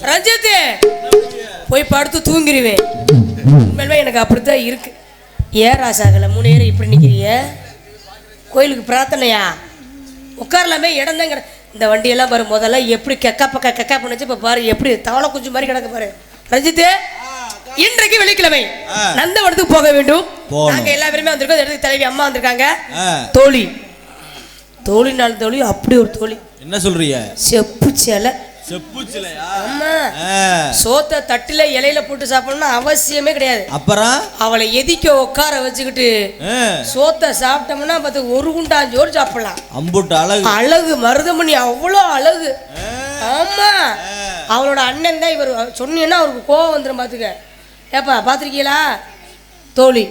ரஞ்சித் போய் படுத்து தூங்கிடுவேன். உண்மையிலே எனக்கு அப்படித்தான் இருக்கு. ஏன் ராசாகல 3 நேரம் இப்படி நிற்கிறிய? கோயிலுக்கு பிரார்த்தனையா? உட்காரலாமே, இடம் தான் கிட. இந்த வண்டியெல்லாம் பாரு, முதல்ல எப்படி கெக்கா பண்ணுச்சு, இப்போ பாரு எப்படி தவளை குஞ்சு மாதிரி கிடக்கு பாரு. ரஞ்சித், இன்றைக்கு வெள்ளிக்கிழமை நந்தவனத்துக்கு போக வேண்டும். நாங்க எல்லா பேருமே வந்திருக்கோம். இடத்துக்கு தலைவி அம்மா வந்திருக்காங்க. தோழி தோழினால தோழி, அப்படி ஒரு தோழி. என்ன சொல்றீங்க? செப்பு சேலை. சோத்த தட்டில இலையில போட்டு சாப்பிடணும் அவசியமே கிடையாது. அப்புறம் அவளை எதிக்க உட்கார வச்சுக்கிட்டு சோத்த சாப்பிட்டோம்னா பார்த்து 1 குண்டாஞ்சோறு சாப்பிடலாம். அம்புட்டு அழகு அழகு மருதமணி, அவ்வளோ அழகு. ஆமா, அவளோட அண்ணன் தான் இவர். சொன்னீங்கன்னா அவருக்கு கோவம் வந்துடும். பார்த்துக்க. ஏப்பா பார்த்துருக்கீங்களா? தோழி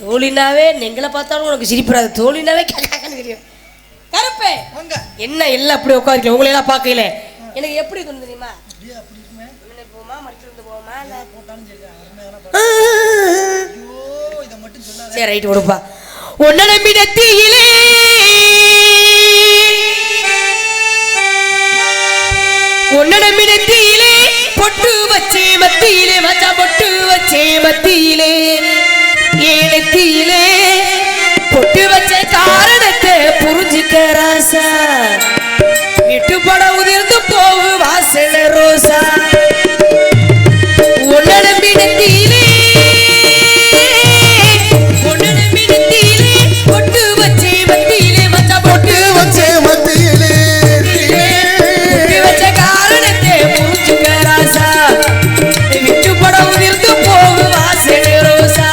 தோழினாவே நீங்களை பார்த்தாலும் உனக்கு சிரிப்புறாது. தோழினாவே கேட்கான்னு தெரியும். கருப்பே என்ன எல்லாம் அப்படி உட்காந்துருக்கேன். உங்களை எல்லாம் பார்க்கல. எனக்கு எப்படி இருக்கும் தெரியுமா? போமா மறுத்து போமா. சரி ரைட்டு கொடுப்பா. ஒன்னடமிடத்திலே ஒன்னடமிடத்திலே பொட்டு வச்சே மத்தியிலே மச்சா பொட்டு வச்சே மத்தியிலே ஏனத்திலே பொட்டு வச்ச காரணத்தை புரிஞ்சுக்க ராசா. விட்டு பட உதிர்ந்து போகு வாசன ரோசா. ஒன்னடமிடத்திலே ஒன்னடமிடத்திலே பொட்டு வச்சே மத்தியிலே மச்சா பொட்டு வச்சே மத்தியிலே பொட்டு வச்ச காரணத்தை புரிஞ்சுக்க ராசா. விட்டு பட உதிர்ந்து போகு வாசன ரோசா.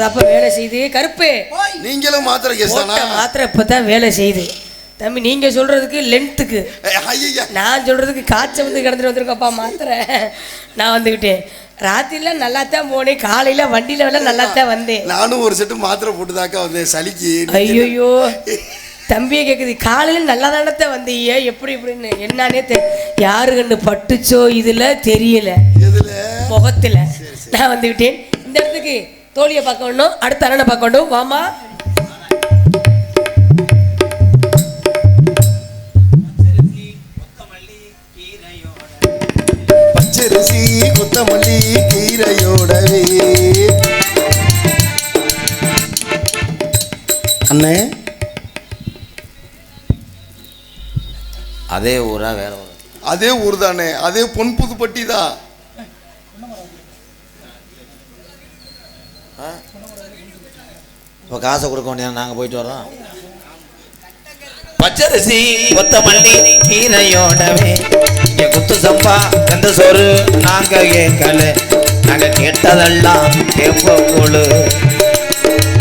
அப்ப வேலை செய்து கருப்பு. நீங்களும் மாத்திரை கேஸ்தானா? மாத்திரை இப்பதான் வேலை செய்து தம்பி. நீங்க சொல்றதுக்கு லென்த்துக்கு, நான் சொல்றதுக்கு காய்ச்ச வந்து கிடந்துட்டு வந்திருக்கப்பா மாத்திரை. நான் வந்துக்கிட்டேன். ராத்திரில நல்லா தான் போனேன், காலையில வண்டியில எல்லாம் நல்லா தான் வந்தேன். நானும் ஒரு செட்டு மாத்திரை போட்டுதாக்கா வந்தேன் சளிக்கு. ஐயோ தம்பியை கேட்குது, காலையில் நல்லா தானத்தை வந்தீங்க எப்படி இப்படின்னு. என்னன்னே யாரு கண்ணு பட்டுச்சோ இதுல தெரியல. முகத்தில் நான் வந்து விட்டேன். இந்த இடத்துக்கு தோழியை பார்க்க வேணும், அடுத்த அண்ணனை பார்க்க வேண்டும். வாமா. பச்சரிசி கொத்தமல்லி கீரையோடவே. அண்ணே அதே ஊரா வேற ஊரா? அதே ஊர் தானே, அதே பொன் புதுப்பட்டி தான். இப்போ காசை கொடுக்க வேண்டிய நாங்கள் போயிட்டு வரோம். பச்சரிசி கொத்தமல்லி கீரையோடவே இங்கே குத்து சம்பா கந்த சோறு நாங்கள் கேட்கல, நாங்கள் கேட்டதெல்லாம் கேப்பக்கூழு,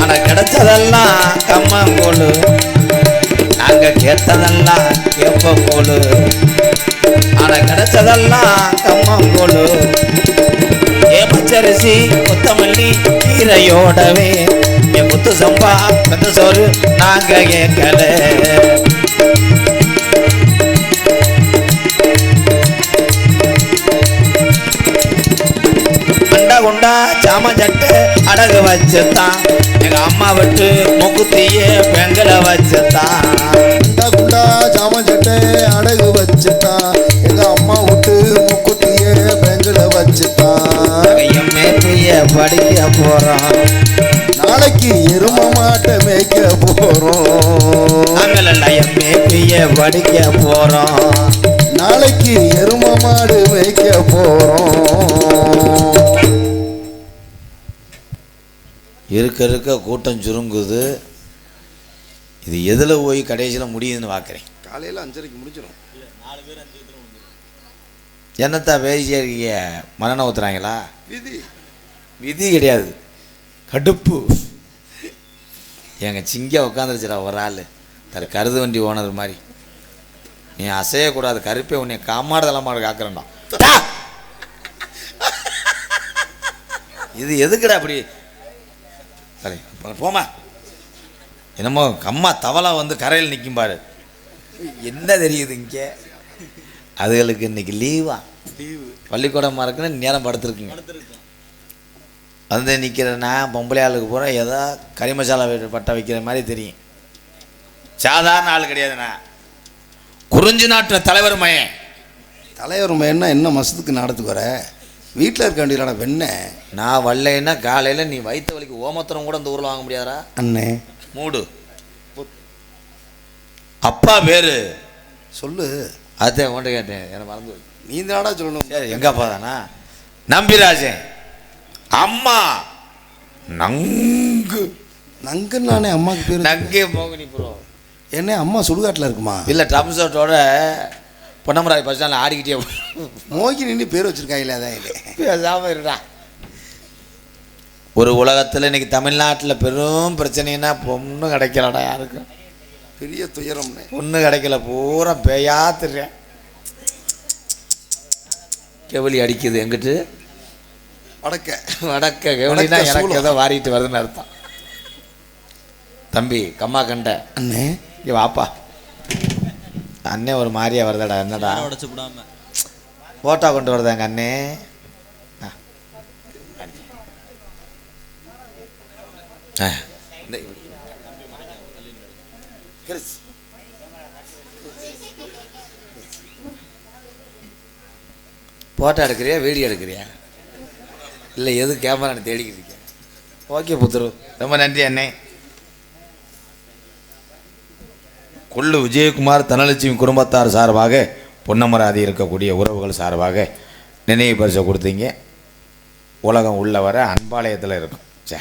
ஆனால் கிடைச்சதெல்லாம் கம்மங்கூழு, நாங்கள் கேட்டதெல்லாம் கேப்பக்கூழு, ஆனால் கிடைச்சதெல்லாம் கம்மங்கூழு. ஏ பச்சரிசி கொத்தமல்லி கீரையோடவே என் குத்து சம்பா கந்த சோறு நாங்க கேட்கல. அண்டா குண்டா சாம சட்டை அடகு வச்சுத்தான் எங்க அம்மா விட்டு முக்குத்திய பெங்களை வச்சுத்தான். அண்டா குண்டா சாம சட்டை அடகு வச்சுத்தான் எங்க அம்மா விட்டு முக்குத்திய பெங்களை வச்சுத்தான். எம்ஏ படிக்க போறோம், நாளைக்கு எரும மாட்டை மேய்க்க போறோம். நாங்களெல்லாம் எம்ஏ படிக்க போறோம், நாளைக்கு எரும மாடு மேய்க்க போறோம். இருக்க இருக்க கூட்டம் சுருங்குது. இது எதில் போய் கடைசியில் முடியுதுன்னு பார்க்குறேன். காலையில் 5:30 முடிச்சிடும். என்னத்தான் பேசியா இருக்கீங்க? மரணம் ஊற்றுறாங்களா? விதி விதி கிடையாது, கடுப்பு. எங்கள் சிங்க உட்காந்துருச்சுடா ஒரு ஆள், கருது வண்டி ஓனர் மாதிரி. நீ அசையக்கூடாது, கருப்பே உன்னை காமாடுதலமாடு காக்கிறேன்டா. இது எதுக்குடா அப்படி? சரி போமா. என்னமோ கம்மா தவளை வந்து கரையில் நிற்கும் பாரு. என்ன தெரியுது இங்கே? அதுகளுக்கு இன்னைக்கு லீவா? பள்ளிக்கூடமாக இருக்குன்னு நேரம் படுத்துருக்குங்க. வந்து நிற்கிறேன்னா பொம்பளை ஆளுக்கு பூரா ஏதோ கறி மசாலா பட்டை வைக்கிற மாதிரி தெரியும். சாதாரண ஆள் கிடையாதுண்ணா, குறிஞ்சி நாட்டு தலைவர் மயன். தலைவர் மயன்னா என்ன மசத்துக்கு நாடத்துக்கு வர? வீட்டில் இருக்க வேண்டியதான வெண்ண. நான் வரலைன்னா காலையில் நீ வயிற்று வலிக்கு ஓமத்திரம் கூட இந்த ஊரில் வாங்க முடியாதா? அண்ணே மூடு. அப்பா பேரு சொல்லு. அதான் உன்ட்ட கேட்டேன், எனக்கு மறந்து. நீ தாடா சொல்லணும். சரி எங்கள் அப்பா தானா? நம்பிராஜன். அம்மா நங்கு. நங்குன்னு நானே அம்மாவுக்கு பேர். நங்கே மோகினி ப்ரோ. என்ன அம்மா சுடுகாட்டில் இருக்குமா? இல்லை, டம்சோட்டோட பொன்னமராய் பஸ் ஸ்டாண்டில் ஆடிக்கிட்டே மோகினின்னு பேர் வச்சுருக்காங்களே. அதான் இல்லை, பேசாமல் இருடா. ஒரு உலகத்தில் இன்னைக்கு தமிழ்நாட்டில் பெரும் பிரச்சனைனா பொண்ணு கிடைக்கலடா. யாருக்கும் பெரிய துயரம்னு. பொண்ணு கிடைக்கல, பூரா பேயாத்துறேன். கெவலி அடிக்குது எங்கிட்டு? வடக்க வடக்க கெவலினா எனக்கு ஏதோ வாரிட்டு வருதுன்னு அர்த்தம். தம்பி கம்மா கண்ட அண்ணே இங்கே வாப்பா. அண்ணே ஒரு மாதிரியா வருதாடா. என்னடா ஃபோட்டோ கொண்டு வருதா எங்கள் அண்ணே? ஃபோட்டோ எடுக்கிறியா வீடியோ எடுக்கிறியா? இல்லை எது கேமரா தேடிக்கிட்டு இருக்கேன். ஓகே புத்துரு, ரொம்ப நன்றி அண்ணே. கொள்ளு விஜயகுமார் தனலட்சுமி குடும்பத்தார் சார்பாக பொன்னமராதி இருக்கக்கூடிய உறவுகள் சார்பாக நினைவு பரிசை கொடுத்தீங்க. உலகம் உள்ள வர அன்பாலயத்தில் இருக்கும். சே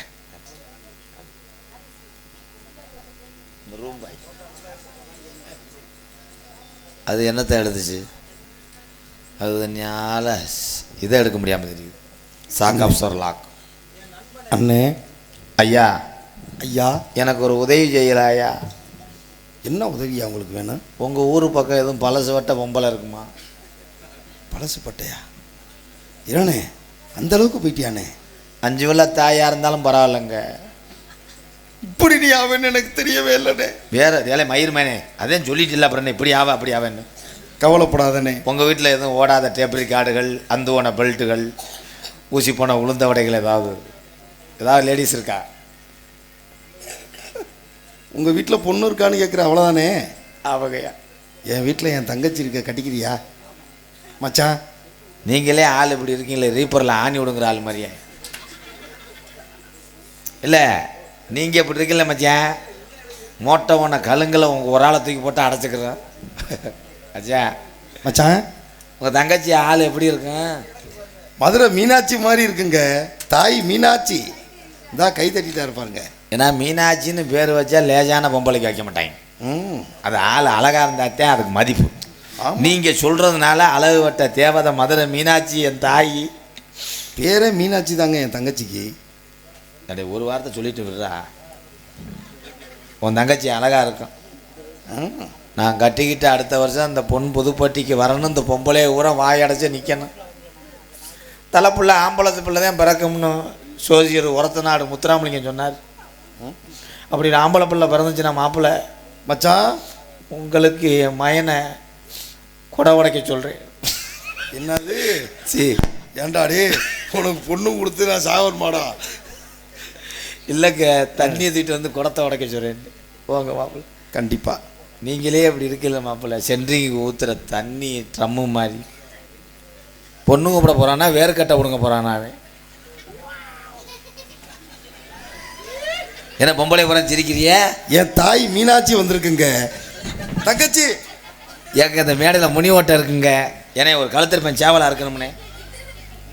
அது என்னத்தை எடுத்துச்சு? அது ஞால இதை எடுக்க முடியாமல் தெரியுது. சாக் ஆஃப்சர் லாக். அண்ணே ஐயா ஐயா எனக்கு ஒரு உதவி செய்யலாயா? என்ன உதவியா உங்களுக்கு வேணும்? உங்கள் ஊர் பக்கம் எதுவும் பழசு வட்ட பொம்பளை இருக்குமா? பழசு பட்டையா? இரணே அந்தளவுக்கு போயிட்டியானே. 5 வெள்ள தாயாக இருந்தாலும் பரவாயில்லைங்க. இப்படி நீ ஆவேன்னு எனக்கு தெரியவே இல்லைண்ணே. வேற வேலை மயிர் மேனே அதான் சொல்லிட்டு இல்லை. அப்புறம் இப்படி ஆவா அப்படி ஆவேன்னு கவலைப்படாதனே. உங்கள் வீட்டில் எதுவும் ஓடாத டேப் ரெக்கார்டுகள், அந்துவன பெல்ட்டுகள், ஊசி போன உளுந்த வடைகள் ஏதாவது லேடிஸ் இருக்கா? உங்கள் வீட்டில் பொண்ணு இருக்கான்னு கேட்குறேன், அவ்வளோதானே? அவகையா என் வீட்டில் என் தங்கச்சி இருக்க, கட்டிக்கிறியா மச்சான்? நீங்களே ஆள் இப்படி இருக்கீங்களே, ரீப்பரில் ஆணி விடுங்கிற ஆள் மாதிரியே. இல்லை நீங்கள் இப்படி இருக்கீங்களே மச்சான், மோட்டை ஒன்றை கலுங்களை உங்கள் ஒரு ஆளை தூக்கி போட்டு அடைச்சிக்கிறோம். அச்சா மச்சான், உங்கள் தங்கச்சி ஆள் எப்படி இருக்கும்? மதுரை மீனாட்சி மாதிரி இருக்குங்க. தாய் மீனாட்சி இந்தா கை தட்டிட்டா இருப்பாருங்க. ஏன்னா மீனாட்சின்னு பேர் வச்சா லேசான பொம்பளைக்கு வைக்க மாட்டாங்க. அது ஆள் அழகாக இருந்தாத்தான் அதுக்கு மதிப்பு. நீங்கள் சொல்கிறதுனால அழகு வட்ட தேவதை மதுரை மீனாட்சி என் தாய். பேரே மீனாட்சி தாங்க என் தங்கச்சிக்கு. அப்படி ஒரு வார்த்தை சொல்லிட்டு விடுறா, உன் தங்கச்சி அழகாக இருக்கும். நான் கட்டிக்கிட்டு அடுத்த வருஷம் அந்த பொன் புதுப்பட்டிக்கு வரணும், இந்த பொம்பளையை ஊற வாயடைச்சு நிற்கணும். தலைப்புள்ள ஆம்பளத்து பிள்ளை தான் பிறக்கும்னு சோசியர் உரத்த நாடு முத்துராமலிங்கம் சொன்னார். அப்படி ஆம்பளை பிள்ளை பிறந்துச்சுன்னா மாப்பிள்ளை மச்சான், உங்களுக்கு என் மயனை கொடை உடைக்க சொல்கிறேன். என்னது? சரி ஏண்டாடி உனக்கு பொண்ணு கொடுத்து நான் சாவன் மாடா? இல்லைங்க, தண்ணியை தூக்கிட்டு வந்து குடத்தை உடைக்க சொல்கிறேன். போங்க மாப்பிள்ளை. கண்டிப்பாக நீங்களே அப்படி இருக்கல மாப்பிள்ளை, சென்ட்ரிங்கு ஊற்றுற தண்ணி ட்ரம்மு மாதிரி. பொண்ணு கூப்பிட போகிறானா வேர்க்கட்டை விடுங்க போகிறானா அவன்? என்ன பொம்பளை புறம் சிரிக்கிறிய? என் தாய் மீனாட்சி வந்திருக்குங்க தங்கச்சி. ஏங்க இந்த மேடையில் முனி ஓட்டை இருக்குங்க, ஏன்னா ஒரு கழுத்திருப்பேன் சேவலாக இருக்கணும்னே.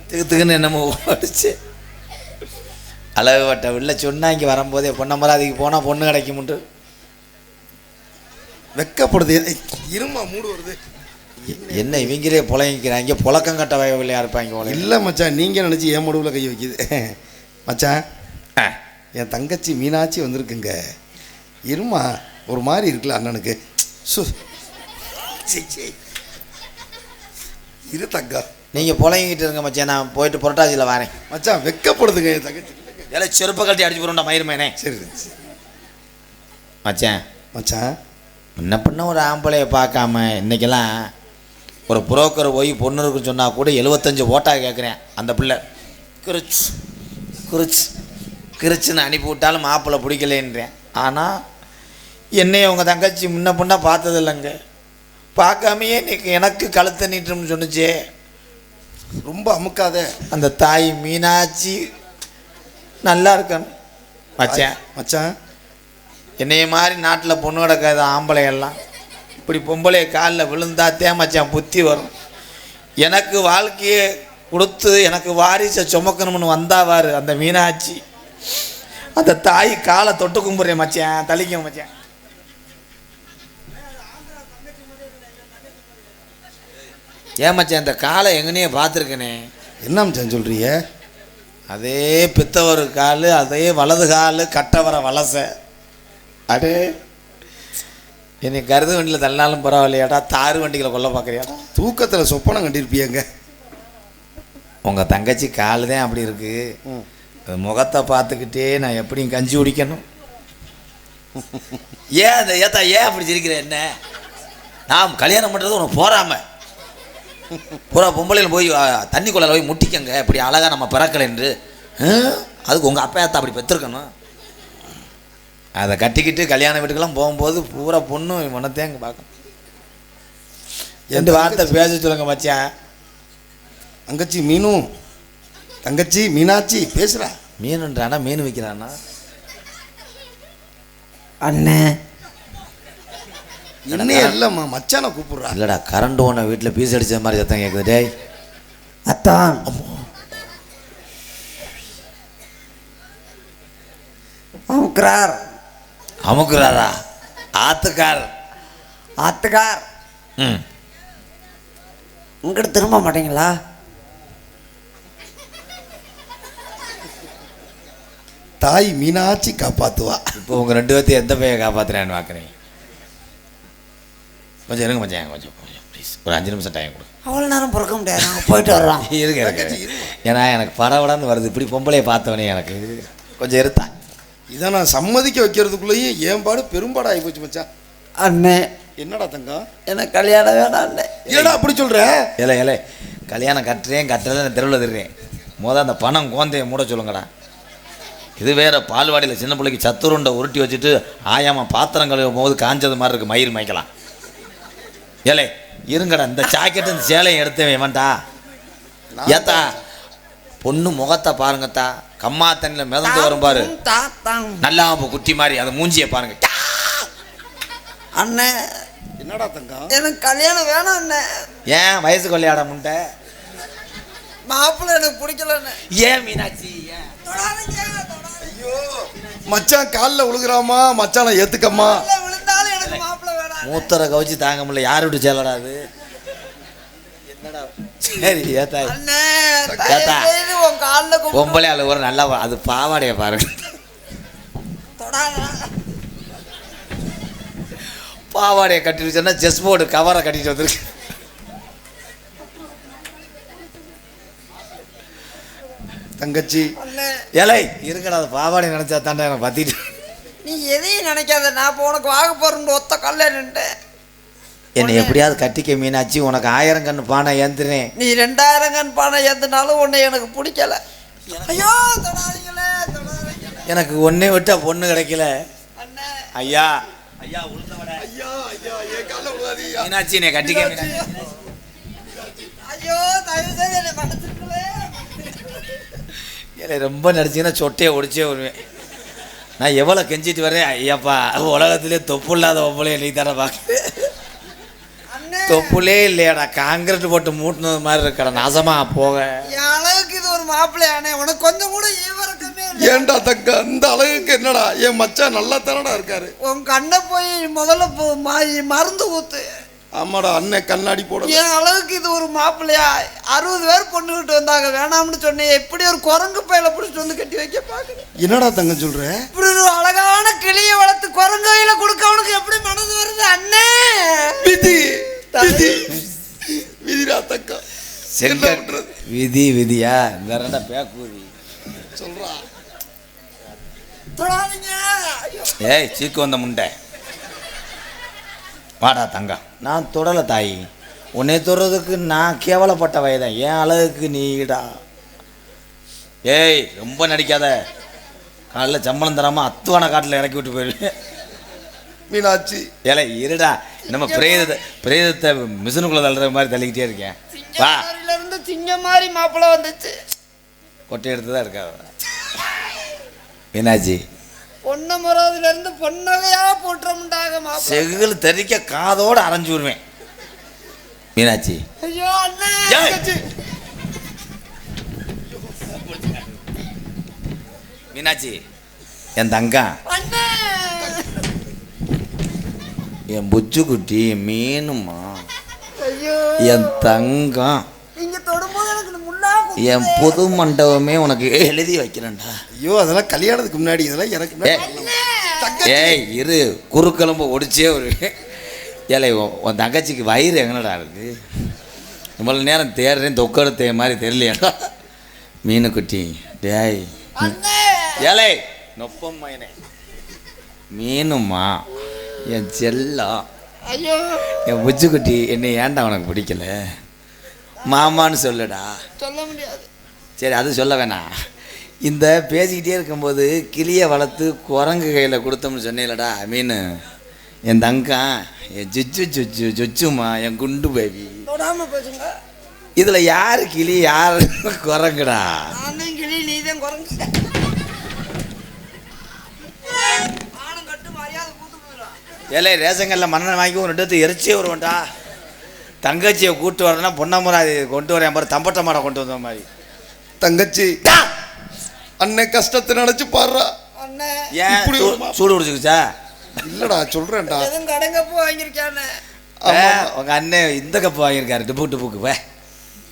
திக்குன்னு என்னமோ ஓடிச்சு. அழகு வட்டை வெளில சொன்னால் இங்கே வரும்போதே பொண்ணை மராதிக்கு போனால் பொண்ணு கிடைக்கும்ட்டு வெக்கப்படுது. இருமா மூடு வருது. என்ன இவங்களே புலங்கிக்கிறாங்க, புழக்கம் கட்ட வயவில்லையா இருப்பாங்க. இல்லை மச்சான், நீங்கள் நினச்சி என் முடிவில் கை வைக்கிது. மச்சான், என் தங்கச்சி மீனாட்சி வந்திருக்குங்க. இருமா, ஒரு மாதிரி இருக்குல்ல அண்ணனுக்கு. இரு தங்கா, நீங்கள் புலங்கிட்டு இருங்க மச்சான், நான் போயிட்டு புரட்டாசியில் வரேன். மச்சான் வெக்கப்படுதுங்க என் தங்கச்சி. எல்லாம் செருப்பை கழட்டி அடிச்சு போகிறோம்டா மயிர்மேனே. சரி மச்சான். மச்சான், முன்ன பின்ன ஒரு ஆம்பளையை பார்க்காம இன்றைக்கெல்லாம் ஒரு புரோக்கர் போய் பொண்ணு இருக்குன்னு சொன்னால் கூட 75 ஓட்டா கேட்குறேன். அந்த பிள்ளை கிரிச்சுன்னு அனுப்பி விட்டாலும் மாப்பிள்ளை பிடிக்கலேன்றேன். ஆனால் என்னைய உங்கள் தங்கச்சி முன்ன பின்னா பார்த்தது இல்லைங்க. பார்க்காமையே இன்னைக்கு எனக்கு கழுத்தை நீட்டும்னு சொன்னிச்சே. ரொம்ப அமுக்காத. அந்த தாய் மீனாட்சி நல்லா இருக்கணும் மச்சான். மச்சான், என்னைய மாதிரி நாட்டில் பொண்ணு கிடக்காத ஆம்பளையெல்லாம் இப்படி பொம்பளைய காலில் விழுந்தாத்தே மச்சான் புத்தி வரும். எனக்கு வாழ்க்கையை கொடுத்து எனக்கு வாரிசை சுமக்கணும்னு வந்தாவார் அந்த மீனாட்சி. அந்த தாய் காலை தொட்டு கும்பிட்றேன் மச்சான், தளிக்கும் மச்சான். ஏன் மச்சான் இந்த காலை எங்கனையே பார்த்துருக்கனே. என்ன மச்சான் சொல்கிறீங்க? அதே பித்தவர் கால், அதே வலது கால் கட்ட வர வலசை. அடே என்னை கருது வண்டியில் தள்ளினாலும் பரவாயில்லையாடா, தாறு வண்டிகளை கொல்ல பார்க்குறியாடா? தூக்கத்தில் சொப்பனம் கண்டிருப்பியங்க. உங்கள் தங்கச்சி கால் தான் அப்படி இருக்குது. முகத்தை பார்த்துக்கிட்டே நான் எப்படியும் கஞ்சி குடிக்கணும். ஏன் அந்த ஏத்தா ஏன் அப்படி சிரிக்கிற? என்ன நான் கல்யாணம் பண்ணுறது உனக்கு போறாம பூரா பொம்பளையில் போய் தண்ணிக்குள்ள போய் முட்டிக்கங்க, இப்படி அழகாக நம்ம பிறக்கலை என்று. அதுக்கு உங்கள் அப்பா ஏத்தா அப்படி பெற்றிருக்கணும். அதை கட்டிக்கிட்டு கல்யாண வீட்டுக்கெல்லாம் போகும்போது பூரா பொண்ணு மனத்தையும் அங்கே பார்க்கணும். 2 வார்த்தை பேச சொல்லுங்க மச்சான். தங்கச்சி மீனும் தங்கச்சி மீனாட்சி பேசுகிறா. மீனுன்றானா மீன் வைக்கிறானா? அண்ணே என்னையே இல்லைம்மா, மச்சானை கூப்பிட்றா. இல்லைடா, கரண்ட் ஓன வீட்டில் பீஸ் அடித்த மாதிரி சத்தம் கேட்குது. டேய் அத்தான் அமுக்குறார். அமுக்குறாரா? ஆத்துக்கார். இங்கிட்ட திரும்ப மாட்டீங்களா? தாய் மீனாட்சி காப்பாற்றுவா. இப்போ உங்கள் 2 பேர்த்தையும் எந்த பையன் காப்பாற்றுறேன்னு பார்க்குறீங்க? கொஞ்சம் இருங்க மச்சான், கொஞ்சம் ப்ளீஸ் ஒரு 5 நிமிஷம் டைம் கொடு. அவ்வளோ நேரம் பொறுக்க முடியாது, நாங்கள் போயிட்டு வர்றோம். இருக்கு ஏன்னா எனக்கு படபடன்னு வருது. இப்படி பொம்பளையை பார்த்தவனே எனக்கு கொஞ்சம் இருத்தான். இதை நான் சம்மதிக்க வைக்கிறதுக்குள்ளேயும் என் பாடு பெரும்பாடு ஆகி போச்சு மச்சான். அண்ணே என்னடா தங்கம், எனக்கு கல்யாணம் வேணாம் அண்ணே. ஏடா அப்படி சொல்கிற? ஏலே கல்யாணம் கட்டுறேன் கட்டுறேன் தெருவில் திருறேன். அந்த பணம் கோந்தையை மூட சொல்லுங்கடா. இது வேற பால்வாடியில் சின்ன பிள்ளைக்கு சத்துருண்டை உருட்டி வச்சுட்டு ஆயாமா பாத்திரம் கழுவும் போது காஞ்சது மாதிரி இருக்குது, மயிர் மாய்க்கலாம். ஏலே இருங்கடா, இந்த ஜாக்கெட்டு இந்த சேலையும் எடுத்து வேண்டாா. ஏத்தா பொண்ணு முகத்தை பாருங்கத்தா, கம்மா தண்ணியில் மிதந்து வரும் பாரு, நல்லா குட்டி மாதிரி அந்த மூஞ்சியை பாருங்க. அண்ணே என்னடா தங்கம், எனக்கு கல்யாணம் வேணாம் அண்ணே. ஏன் வயசு கொள்ளையாட முண்டை? மாப்பிள்ளை எனக்கு பிடிக்கலண்ணே. ஏன் மீனாட்சி? ஏன் ஐயோ மச்சான் காலில் விழுகிறாமா, மச்சானை ஏத்துக்கம்மா. விழுந்தாலும் எனக்கு மாப்பிள்ளை வேணாம். மூத்தரை கவச்சி தாங்க முடியல, யார் விட்டு செல்லடா அது? என்னடா சரி ஏத்தா அண்ணே ஏத்தா தயவு உன் காலில் பொம்பளை ஆளு ஒரு நல்லா அது பாவாடைய பாருங்க. தொடாதா. பாவாடையை கட்டிட்டு சொன்னா செஸ் போர்டு கவரை கட்டிட்டு வந்துருக்கு. தங்கச்சி அண்ணே ஏலை இருக்கடா, அது பாவாடை நினைச்சா தாண்டா எனக்கு பத்திட்டு. நீ எதையும் நினைக்காத, நான் இப்போ உனக்கு வாங்க போறேன்னு ஒத்த கல்ல நின்று. என்னை எப்படியாவது கட்டிக்க மீனாட்சி, உனக்கு 1000 கண்ணு பானை ஏந்துறேன். நீ 2000 கண் பானை ஏத்துனாலும் உன்னை எனக்கு பிடிக்கல. ஐயோ தொடாதீங்களே தொடாதீங்களே. எனக்கு ஒன்னே விட்டா பொண்ணு கிடைக்கல. அண்ணே ஐயா ஐயா உளுந்தவட ஐயா ஐயா என் காலில் விழுகாதீங்க. மீனாட்சி என்னை கட்டிக்க மீனாட்சி. ஐயோ தயவு செய்து என்னை மன்னிச்சிருக்கலே. ஏலே ரொம்ப நடிச்சிங்கன்னா சொட்டையை ஒடிச்சே வருவேன். நான் எவ்வளோ கெஞ்சிட்டு வரேன். ஐயாப்பா உலகத்திலே தொப்பு இல்லாத ஒவ்வொரு நீ தானே பார்க்க. அண்ணே தொப்புலே இல்லையாடா, காங்கிரீட் போட்டு மூட்டினது மாதிரி இருக்கடா, நாசமா போக. என் அளவுக்கு இது ஒரு மாப்பிள்ளையானே, உனக்கு கொஞ்சம் கூட ஈவரக்கமே இல்லை. ஏன்டா தங்க இந்த அழகுக்கு என்னடா, என் மச்சான் நல்லா தானடா இருக்காரு. உன் கண்ணை போய் முதல்ல மருந்து ஊத்து. ஆமாடா அண்ணன் கண்ணாடி போட. என் அளவுக்கு இது ஒரு மாப்பிள்ளையா? 60 பேர் பொண்ணுகிட்டு வந்தாங்க, வேணாம்னு சொன்னேன். எப்படி ஒரு குரங்கு பையில பிடிச்சிட்டு வந்து கட்டி வைக்க பாக்குறேன். என்னடா தங்க சொல்ற? இப்படி ஒரு அழகான கிளியை வளர்த்து குரங்கு கையில கொடுக்க அவனுக்கு எப்படி மனது வருது அண்ணே? விதி விதி விதிடா தங்க. விதி விதியா வேறடா பேக்கூதி சொல்றா. தொடாதீங்க. ஏய் சீக்கு வந்த முண்டை வாடா தங்கா. நான் தொடலை தாயி, உன்னை தொடுறதுக்கு நான் கேவலப்பட்ட வயதான், என் அழகுக்கு நீடா. ஏய் ரொம்ப நடிக்காத, காலைல சம்பளம் தராமல் அத்துவான காட்டில் இறக்கி விட்டு போயிடுவேன். மீனாட்சி ஏலே இருடா, நம்ம பிரேதத்தை மிஷினுக்குள்ளே தள்ளுற மாதிரி தள்ளிக்கிட்டே இருக்கேன். வா இருந்து சிங்க மாதிரி மாப்பிள்ளை வந்துச்சு. கொட்டை எடுத்து தான் இருக்கா மீனாட்சி. பொண்ணு முறதுல இருந்து பொன்னகையா போட்டுறமுண்டாக மாப்பிள்ளை. செகுல் தெரிக்க காதோடு அரைஞ்சு விடுவேன் மீனாட்சி. ஐயோ அண்ணே மீனாட்சி என் தங்கா, அண்ணே என் புச்சு குட்டி மீனுமா, ஐயோ என் தங்கம், இங்க தொடும்போது எனக்கு முள்ளா என் புது மண்டபமே உனக்கு எழுதி வைக்கிறேன்டா. ஐயோ அதெல்லாம் கல்யாணத்துக்கு முன்னாடி, இதெல்லாம் எனக்கு ஏய் இரு, குறுக்கெலும்பு ஒடிச்சே ஒரு ஏலை உன் தங்கச்சிக்கு வயிறு எங்கனடா இருக்கு? இவ்வளோ நேரம் தேடுறேன், தொக்கெடுத்த மாதிரி தெரியலையாடா மீனுக்குட்டி. டேய் ஏலை நொப்பம் மயனே மீனுமா, என் செல்லம், ஐயோ என் புச்சுக்குட்டி. என்னை ஏன்டா உனக்கு பிடிக்கல? மாமான்னு சொல்லுடா. சொல்ல முடியாது. சரி அது சொல்ல வேணாம். இந்த பேசிக்கிட்டே இருக்கும்போது கிளியை வளர்த்து குரங்கு கையில் கொடுத்தோம்னு சொன்னேன்லடா மீன், என் தங்கம், என் ஜுச்சு ஜுச்சு ஜுச்சுமா, என் குண்டு பேபி. தொடாம போச்சுங்க. இதில் யார் கிளி யார் குரங்குடா? நானும் கிளி, நீதான் குரங்கு. ஆணும் கட்டு மரியாதை கூட்டு போயிடும். ஏலே ரேஷங்கல்ல மண்ணெண்ணெய் வாங்கி ஒரு 2 எடுத்து எரிச்சே வருவோம்டா. தங்கச்சியை கூப்பிட்டு வரேன்னா பொன்னமுறாது கொண்டு வரேன் பாரு, தம்பட்ட மாடை கொண்டு வந்த மாதிரி. தங்கச்சி அண்ணன் கஷ்டத்தை நினைச்சு பாடுறா. அண்ணே ஏன் சூடு பிடிச்சிக்கிச்சா? இல்லடா சொல்றேன்டா. எதுவும் கடைங்கப்போ வாங்கியிருக்கானே. உங்க அண்ணன் இந்த கப்பு வாங்கியிருக்காரு, டிப்புக்கு வே.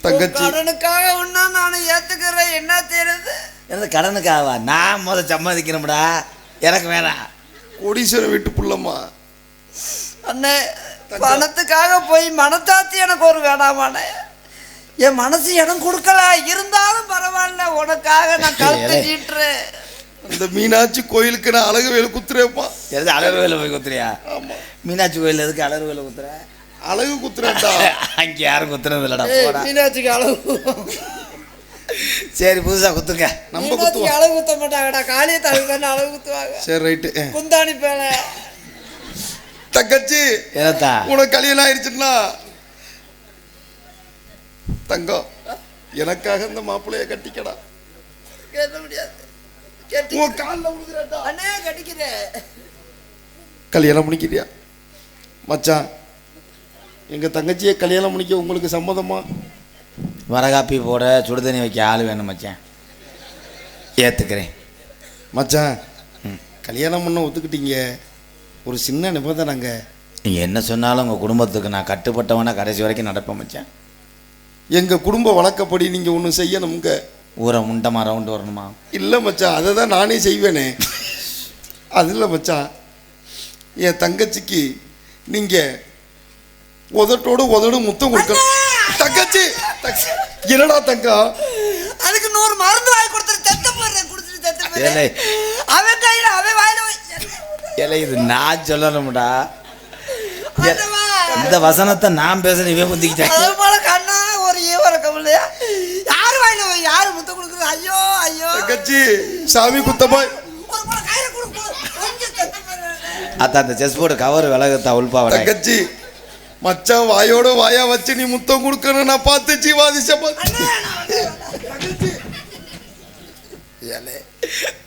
தங்கச்சி கடனுக்காக ஒன்னா நானும் ஏத்துக்கிறேன், என்ன தெரியுது? எனது கடனுக்காகவா? நான் சம்மதிக்கிறேன்டா, எனக்கு வேணாம். கோடீஸ்வரன் வீட்டு புள்ளம்மா. அண்ணே பணத்துக்காக போய் மனத்தாத்தி எனக்கு ஒரு வேணாமாண்ணே. என் மனசு இடம் கொடுக்கல, இருந்தாலும் பரவாயில்ல, உனக்காக நான் கழுத்து நீட்டுறேன். அந்த மீனாட்சி கோயிலுக்கு நான் அழகு வேலை குத்துறேன்ப்பா. எது அழகு வேலை போய் குத்துறியா? மீனாட்சி கோயில் எதுக்கு அழகு வேலை குத்துற? அழகு குத்துறேன்டா. அங்கே யாரும் குத்துறது இல்லடா. மீனாட்சிக்கு அழகு சரி புதுசா குத்துங்க. நம்ம மீனாட்சிக்கு குத்துவோம். அளவு குத்த மாட்டாங்கடா, காளியை தழுவி அளவு குத்துவாங்க. சரி ரைட்டு. குந்தாணி பேல தங்கச்சி ஏதா உனக்கு கல்யாணம் ஆயிடுச்சுன்னா தங்கம் எனக்காக இந்த மாப்பிள்ளைய கட்டிக்கடா. கேட்க முடியாது. உன் காலில் விழுதுறேன்டா. அண்ணே கட்டிக்கிறேன். கல்யாணம் முடிக்கிறியா மச்சான்? எங்க தங்கச்சியை கல்யாணம் முடிக்க உங்களுக்கு சம்மதமா? வரகாப்பி போட சுடுதண்ணி வைக்க ஆள் வேணும் மச்சான். ஏற்றுக்கிறேன் மச்சான். கல்யாணம் பண்ண ஒத்துக்கிட்டீங்க, ஒரு சின்ன நிபந்தனைங்க. நீங்கள் என்ன சொன்னாலும் உங்கள் குடும்பத்துக்கு நான் கட்டுப்பட்டவனா கடைசி வரைக்கும் நடப்பேன் மச்சான். எங்க குடும்ப வழக்கப்படி நீங்க ஒன்று செய்யணுங்க. ஊரை முண்டமாக ரவுண்டு வரணுமா? இல்லை மச்சான், அதை தான் நானே செய்வேனே. அது இல்லை மச்சான், என் தங்கச்சிக்கு நீங்க உதட்டோடு உதடு முத்தம் கொடுக்கணும். தங்கச்சி என்னடா தங்கம்? அதுக்கு 100 மருந்து வாங்கி கொடுத்துட்டு தெத்த போடுறேன். கொடுத்துட்டு தெத்த போடுறேன். அவன் கையில அவன் வாயில இல்லை இது நான் சொல்லணும்டா. இந்த வசனத்தை நான் பேசுறேன், இவன் குந்திக்கிட்டேன். அது போல கண்ணா ஒரு ஈவரக்கம் இல்லையா? யாரு வாயில யாரு முத்தம் கொடுக்குறது? ஐயோ ஐயோ தங்கச்சி சாமி குத்தமா ஒரு போல கையில கொடுப்போம். கொஞ்சம் தெத்த போடுறேன். அதான் அந்த செஸ் போர்டு கவர் விலகத்தா உள்பா வர. தங்கச்சி மச்சான் வாயோட வாயா வச்சு நீ முத்தம் கொடுக்கணும். நான் பார்த்து ஜீவாதிச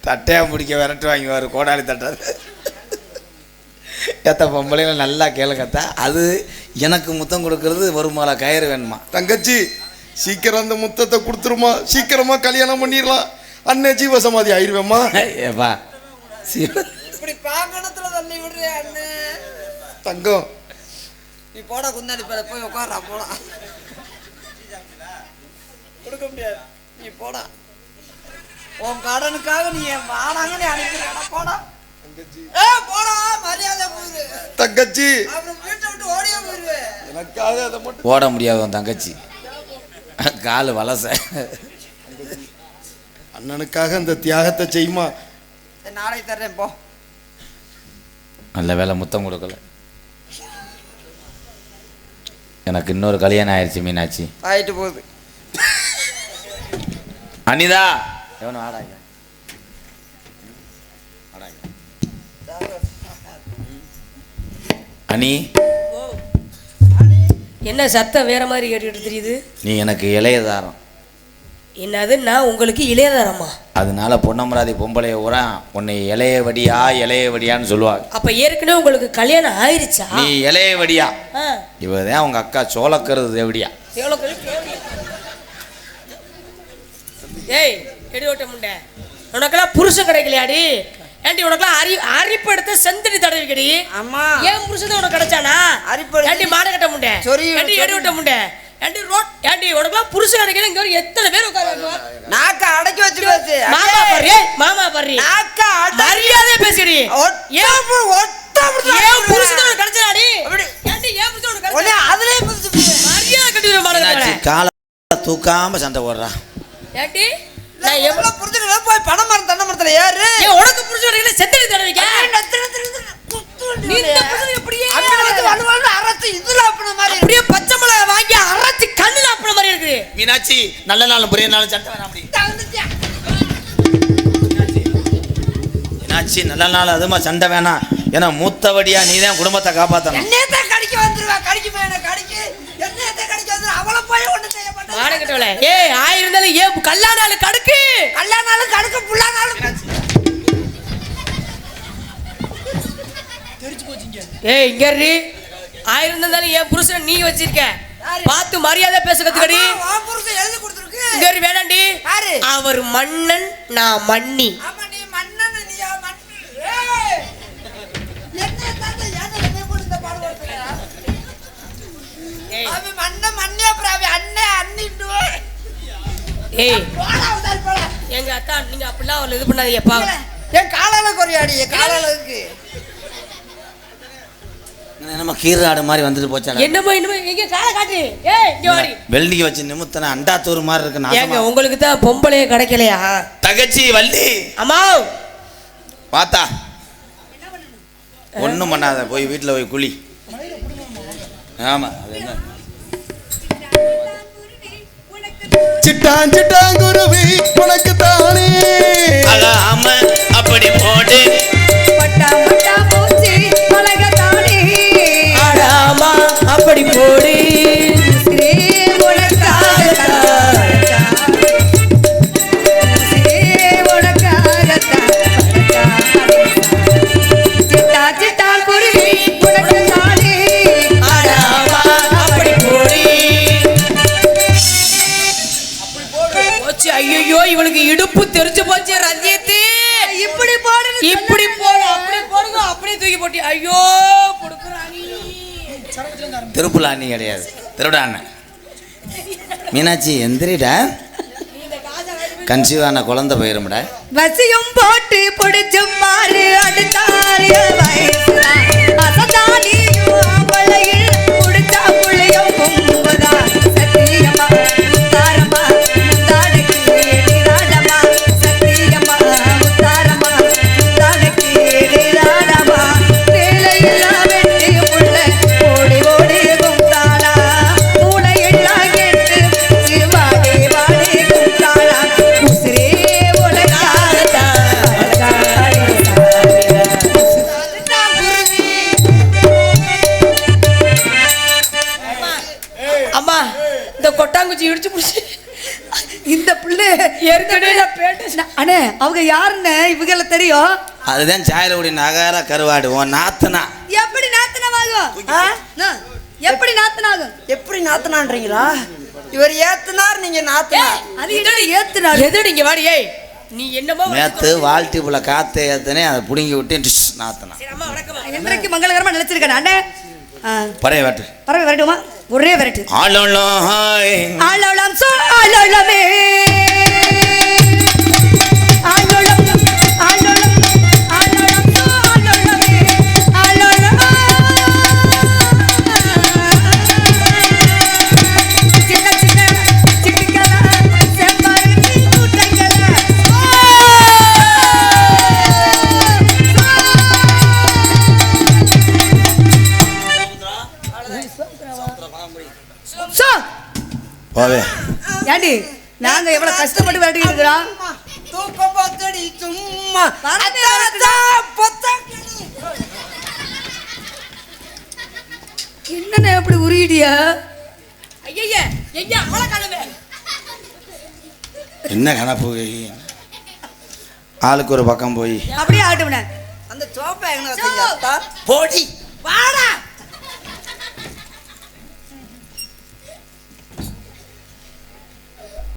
தட்டையா முடிக்க விரட்டு வாங்கி வர கோடாலி தட்டார். ஏத்த பொம்பளையில நல்லா கேளுங்கத்தா. அது எனக்கு முத்தம் கொடுக்கறது ஒரு மாலை கயிறு வேணுமா? தங்கச்சி சீக்கிரம் அந்த முத்தத்தை கொடுத்துருமா, சீக்கிரமா கல்யாணம் பண்ணிடலாம். அண்ணன் ஜீவசமாதி ஆயிடுவேம்மா. ஏப்பா இப்படி பாக்கணத்துல தள்ளி விடுறே அண்ணே. தங்கம் நீ போடா குந்தாடி பேல போய் உட்கார்றா போடா. கொடுக்க முடியாது. நீ போடா. உன் கடனுக்காக நீ என் வாடாங்கன்னு அனுப்பிடுறா. போடா போடா. மரியாதை போகுது. தங்கச்சி அப்புறம் வீட்டை விட்டு ஓடியே போயிருவேன். எனக்காக அதை மட்டும் ஓட முடியாது உன் தங்கச்சி, காலு வலச. அண்ணனுக்காக அந்த தியாகத்தை செய்யுமா? நாளைக்கு தர்றேன் போ. நல்ல வேலை முத்தம் கொடுக்கல. எனக்கு இன்னொரு கல்யாணம் ஆயிடுச்சு மீனாட்சி. ஆயிட்டு போகுது. அனிதா எவனும் ஆடாங்க அனி. என்ன சத்தம் வேற மாதிரி கேட்டுக்கிட்டு தெரியுது? நீ எனக்கு இளையதாரம். என்னது? நான் உங்களுக்கு இளையதாரமா? அதனால பொன்னமராதி பொம்பளைய ஊரா உன்னை இளையவடியா இளையவடியான்னு சொல்லுவாங்க. அப்ப ஏற்கனவே உங்களுக்கு கல்யாணம் ஆயிருச்சா? நீ இளையவடியா. இவதான் அவங்க அக்கா சோளக்கருது எப்படியா? ஏய் எடி ஓட்ட முண்டை, உனக்கெல்லாம் புருஷன் கிடைக்கலையாடி? ஏண்டி உனக்கெல்லாம் அரிப்பு எடுத்து செந்தடி தடவிக்கடி. அம்மா ஏன் புருஷன் உனக்கு கிடைச்சானா? அரிப்பு ஏண்டி மாட கட்ட முண்டை, ஏண்டி எடி ஓட்ட முண்டை, ஏண்டி ரோட், ஏண்டி உனக்கெல்லாம் புருஷன் கிடைக்கல. இங்க எத்தனை பேர் உட்கார்றாங்க? நாக்க அடக்கி வச்சு பேசு. மாமா பர்றி, மாமா பர்றி, நாக்க மரியாதை பேசுடி. ஏன் புருஷன் உனக்கு கிடைச்சாடி? அப்படி ஏண்டி ஏன் புருஷன் உனக்கு கிடைச்சா? ஒண்ணே அதுலயே மரியாதை கட்டிடுற மாட. கால தூக்காம சண்டை போடுறா. ஏண்டி நான் எவ்வளவு புரிஞ்சுக்கல. போய் பணம் மரம் தென்னை மரத்துல ஏறு. ஏன் உனக்கு புருஷன் கிடைக்கல செந்தடி தடவிக்க? நீ இந்த புருஷன் எப்படியே அரைச்சு இதுல அப்பன மாதிரி அப்படியே பச்சை மிளகாய் வாங்கி அரைச்சு கண்ணுல அப்பன மாதிரி இருக்குது. மீனாட்சி நல்ல நாள் புரிய நாள் சண்டை வேணாம். அப்படி மீனாட்சி நல்ல நாள் அதுமா சண்டை வேணாம். ஏன்னா மூத்தவடியா நீ தான் குடும்பத்தை காப்பாற்றணும். என்னத்தை கடிக்க வந்துருவா? கடிக்க மேல கடிக்கு. என்னத்தை கடிக்க வந்துரு? அவளை போய் ஒண்ணு செய்ய மாட்டேன். மாடு கட்டவளே. ஏய் ஆயிருந்தாலும் ஏன் கல்லானாலும் கடுக்கு, கல்யாணாலும் கடுக்கு, புள்ளானாலும் ஏய் இங்க இரு. ஆயிருந்தாலும் ஏன் புருஷன் நீ வச்சிருக்க, பார்த்து மரியாதை பேச கத்துக்கடி. உன் புருஷன் எழுதி கொடுத்துருக்கு. இங்க இரு வேணாண்டி. யாரு? அவர் மன்னன், நான் மன்னி. ஆமா நீ மன்னன், நீயா மன்னன். ஏய் என்ன தாத்தா என்ன போட்டு இந்த பாடு வர்றீங்க? ஏய் அவன் மன்னன் மன்னியா பிராவி அண்ணே அண்ணிட்டு. ஏய் போடா உதார் போடா. எங்க அத்தா நீங்க அப்படிலாம் அவளை இது பண்ணாதீங்க பா. ஏன் காலால கொரியாடி? காலாலக்கு நம்ம கீராடு மாதிரி வந்துட்டு போச்சா? என்னமோ என்னமோ எங்க காலை காட்டு. ஏய் இங்க வாடி. வெள்ளிக்கு வச்சு நிமித்தன அண்டாத்தூர் மாதிரி இருக்கு. ஏங்க நாசமா உங்களுக்கு தான் பொம்பளையே கிடைக்கலையா? தகச்சி வள்ளி அம்மா பார்த்தா ஒன்றும் பண்ணாத, போய் வீட்டில் போய் குழி. ஆமாம் அது என்ன சிட்டாங்குருவி உனக்கு தானே ஆகாம அப்படி போடு பட்டா பட்டா பூச்சி பழகத்தானே ஆடாமா அப்படி போடு உசிரே உனக்காகத்தான் உசிரே உனக்காகத்தான் சிட்டா சிட்டா குருவி உனக்கு தானே ஆடாமா அப்படி போடு போச்சு. ஐயோ இவளுக்கு இடுப்பு தெரிஞ்சு போச்சு ரஞ்சித்து. இப்படி போடுறது இப்படி போடு அப்படி போடுங்க அப்படியே தூக்கி போட்டி. ஐயோ கொடுக்குறானி. திருப்புலாண்ணி கிடையாது திருவிடாண்ண மீனாட்சி எந்திரிடா கன்சீவான குழந்தை போயிரும்டா வசியம் போட்டு பிடிச்சும் மாறு அடுத்தாரிய வயசுல அசதானியும் பழையில் முடிச்சா புள்ளையும் கும்புதா சத்தியமா முத்தாரமா முந்தாடக்கு ராடமா சத்தியமா முத்தாரமா முந்தாடக்கு ராடமா வேலையெல்லாம் வெட்டி புள்ள ஓடி ஓடி குந்தாளா மூளையெல்லாம் கெட்டு சிவாடி வாடி குந்தாளா உசிரே அம்மா இந்த கொட்டாங்குச்சி இடிச்சு புடிச்சு இந்த பிள்ளை ஏற்கனவே நான் பேட்ட அண்ணே அவங்க யாருன்னு இவங்கள தெரியும் அதுதான் சாயலகுடி நகர கருவாடு உன் நாத்தனா எப்படி நாத்தனமாகும் எப்படி நாத்தனாகும் எப்படி நாத்தனான்றீங்களா? இவர் ஏத்துனார், நீங்க நாத்தனா. அது என்ன ஏத்துனாரு எது நீங்க வாடி. ஏய் நீ என்னமோ நேத்து வாழ்த்தி புள்ள காத்து ஏத்தனே அதை புடுங்கி விட்டு டிஷ் நாத்தனா சரி அம்மா வணக்கம். என்றைக்கு மங்களகரமா நினைச்சிருக்கேன் அண்ணே பறைய வாட்டு பறவை வரட்டுமா ஒரே வரட்டு ஆளோளம் ஹாய் ஆளோளம் சோ ஆளோளமே ஆளோளம் ஆளோளம் ஆளோளம் சோ ஆளோளமே ஆளோளம் சின்ன சின்ன சிட்டிகளா செம்பருத்தி கூட்டங்களா சோ போவே ஏண்டி நாங்க எவ்வளவு கஷ்டப்பட்டு விளையாடிட்டு இருக்கிறோம் தூக்கம் பத்தடி சும்மா வரமே அத்தா பொத்தடி. என்னண்ணே அப்படி உருகிடியா ஐயா எங்க அவளை காணுமே. என்ன கணப்பு ஆளுக்கு ஒரு பக்கம் போய் அப்படியே ஆட்டுவனே அந்த சோப்பை எங்க வச்சீங்க அத்தா? போடி வாடா